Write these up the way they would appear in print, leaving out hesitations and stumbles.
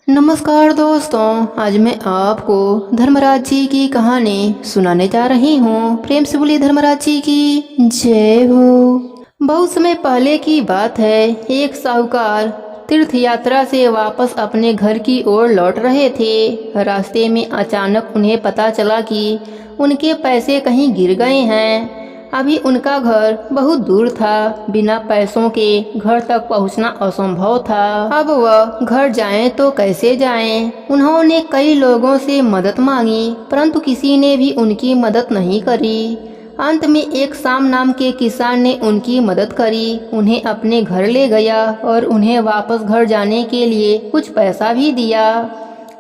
नमस्कार दोस्तों, आज मैं आपको धर्मराज जी की कहानी सुनाने जा रही हूँ। प्रेम से बोलिए धर्मराज जी की जय हो। बहुत समय पहले की बात है। एक साहूकार तीर्थ यात्रा से वापस अपने घर की ओर लौट रहे थे। रास्ते में अचानक उन्हें पता चला कि उनके पैसे कहीं गिर गए हैं। अभी उनका घर बहुत दूर था। बिना पैसों के घर तक पहुंचना असंभव था। अब वह घर जाएं तो कैसे जाएं? उन्होंने कई लोगों से मदद मांगी, परंतु किसी ने भी उनकी मदद नहीं करी। अंत में एक साम नाम के किसान ने उनकी मदद करी, उन्हें अपने घर ले गया और उन्हें वापस घर जाने के लिए कुछ पैसा भी दिया।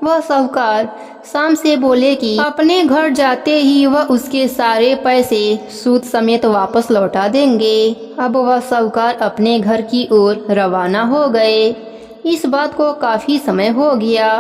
वह साहूकार शाम से बोले कि अपने घर जाते ही वह उसके सारे पैसे सूद समेत वापस लौटा देंगे। अब वह साहूकार अपने घर की ओर रवाना हो गए। इस बात को काफी समय हो गया।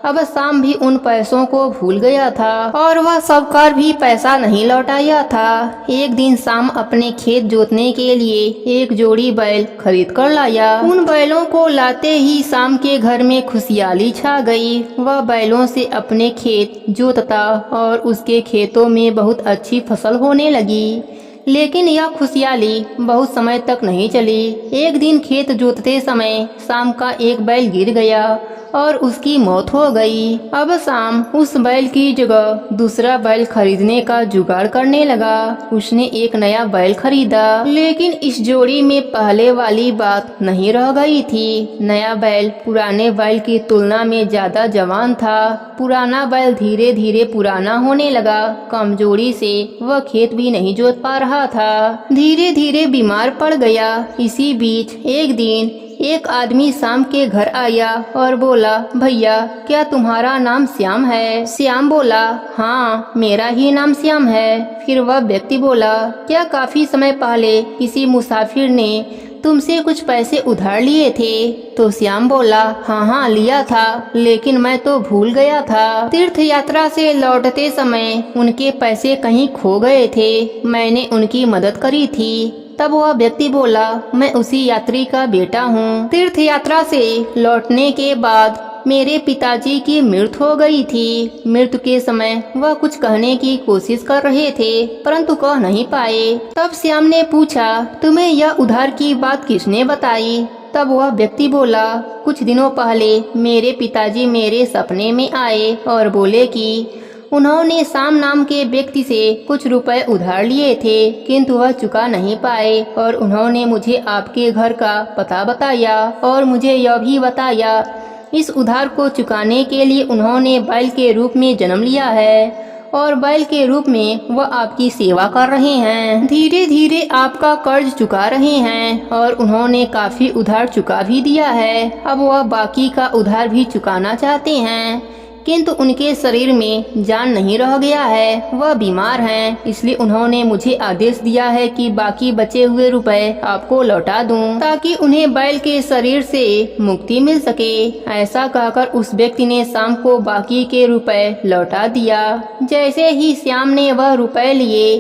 अब शाम भी उन पैसों को भूल गया था और वह साहूकार भी पैसा नहीं लौटाया था। एक दिन शाम अपने खेत जोतने के लिए एक जोड़ी बैल खरीद कर लाया। उन बैलों को लाते ही शाम के घर में खुशहाली छा गई। वह बैलों से अपने खेत जोतता और उसके खेतों में बहुत अच्छी फसल होने लगी। लेकिन यह खुशहाली बहुत समय तक नहीं चली। एक दिन खेत जोतते समय शाम का एक बैल गिर गया और उसकी मौत हो गई। अब शाम उस बैल की जगह दूसरा बैल खरीदने का जुगाड़ करने लगा। उसने एक नया बैल खरीदा, लेकिन इस जोड़ी में पहले वाली बात नहीं रह गई थी। नया बैल पुराने बैल की तुलना में ज्यादा जवान था। पुराना बैल धीरे धीरे पुराना होने लगा। कमजोरी से वह खेत भी नहीं जोत पा रहा था। धीरे धीरे बीमार पड़ गया। इसी बीच एक दिन एक आदमी शाम के घर आया और बोला, भैया क्या तुम्हारा नाम श्याम है? श्याम बोला, हाँ मेरा ही नाम श्याम है। फिर वह व्यक्ति बोला, क्या काफी समय पहले किसी मुसाफिर ने तुमसे कुछ पैसे उधार लिए थे? तो श्याम बोला, हाँ लिया था, लेकिन मैं तो भूल गया था। तीर्थ यात्रा से लौटते समय उनके पैसे कहीं खो गए थे। मैंने उनकी मदद करी थी। तब वह व्यक्ति बोला, मैं उसी यात्री का बेटा हूँ। तीर्थ यात्रा से लौटने के बाद मेरे पिताजी की मृत्यु हो गई थी। मृत्यु के समय वह कुछ कहने की कोशिश कर रहे थे, परंतु कह नहीं पाए। तब श्याम ने पूछा, तुम्हें यह उधार की बात किसने बताई? तब वह व्यक्ति बोला, कुछ दिनों पहले मेरे पिताजी मेरे सपने में आए और बोले कि उन्होंने शाम नाम के व्यक्ति से कुछ रुपए उधार लिए थे, किंतु वह चुका नहीं पाए और उन्होंने मुझे आपके घर का पता बताया और मुझे यह भी बताया इस उधार को चुकाने के लिए उन्होंने बैल के रूप में जन्म लिया है और बैल के रूप में वह आपकी सेवा कर रहे हैं। धीरे धीरे आपका कर्ज चुका रहे हैं और उन्होंने काफी उधार चुका भी दिया है। अब वह बाकी का उधार भी चुकाना चाहते हैं, किंतु उनके शरीर में जान नहीं रह गया है। वह बीमार हैं, इसलिए उन्होंने मुझे आदेश दिया है कि बाकी बचे हुए रुपए आपको लौटा दूं, ताकि उन्हें बैल के शरीर से मुक्ति मिल सके। ऐसा कहकर उस व्यक्ति ने श्याम को बाकी के रुपए लौटा दिया। जैसे ही श्याम ने वह रुपए लिए,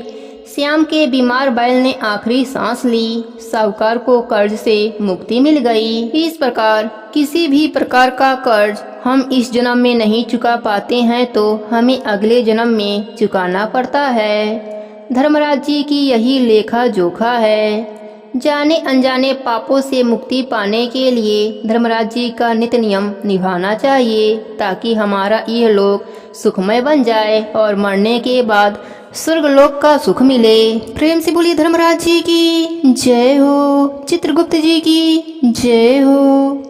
श्याम के बीमार बैल ने आखिरी सांस ली। साहूकार को कर्ज से मुक्ति मिल गई। इस प्रकार किसी भी प्रकार का कर्ज हम इस जन्म में नहीं चुका पाते हैं तो हमें अगले जन्म में चुकाना पड़ता है। धर्मराज जी की यही लेखा जोखा है। जाने अनजाने पापों से मुक्ति पाने के लिए धर्मराज जी का नित्य नियम निभाना चाहिए, ताकि हमारा यह लोक सुखमय बन जाए और मरने के बाद स्वर्गलोक का सुख मिले। प्रेम से बोलिए धर्मराज जी की जय हो। चित्रगुप्त जी की जय हो।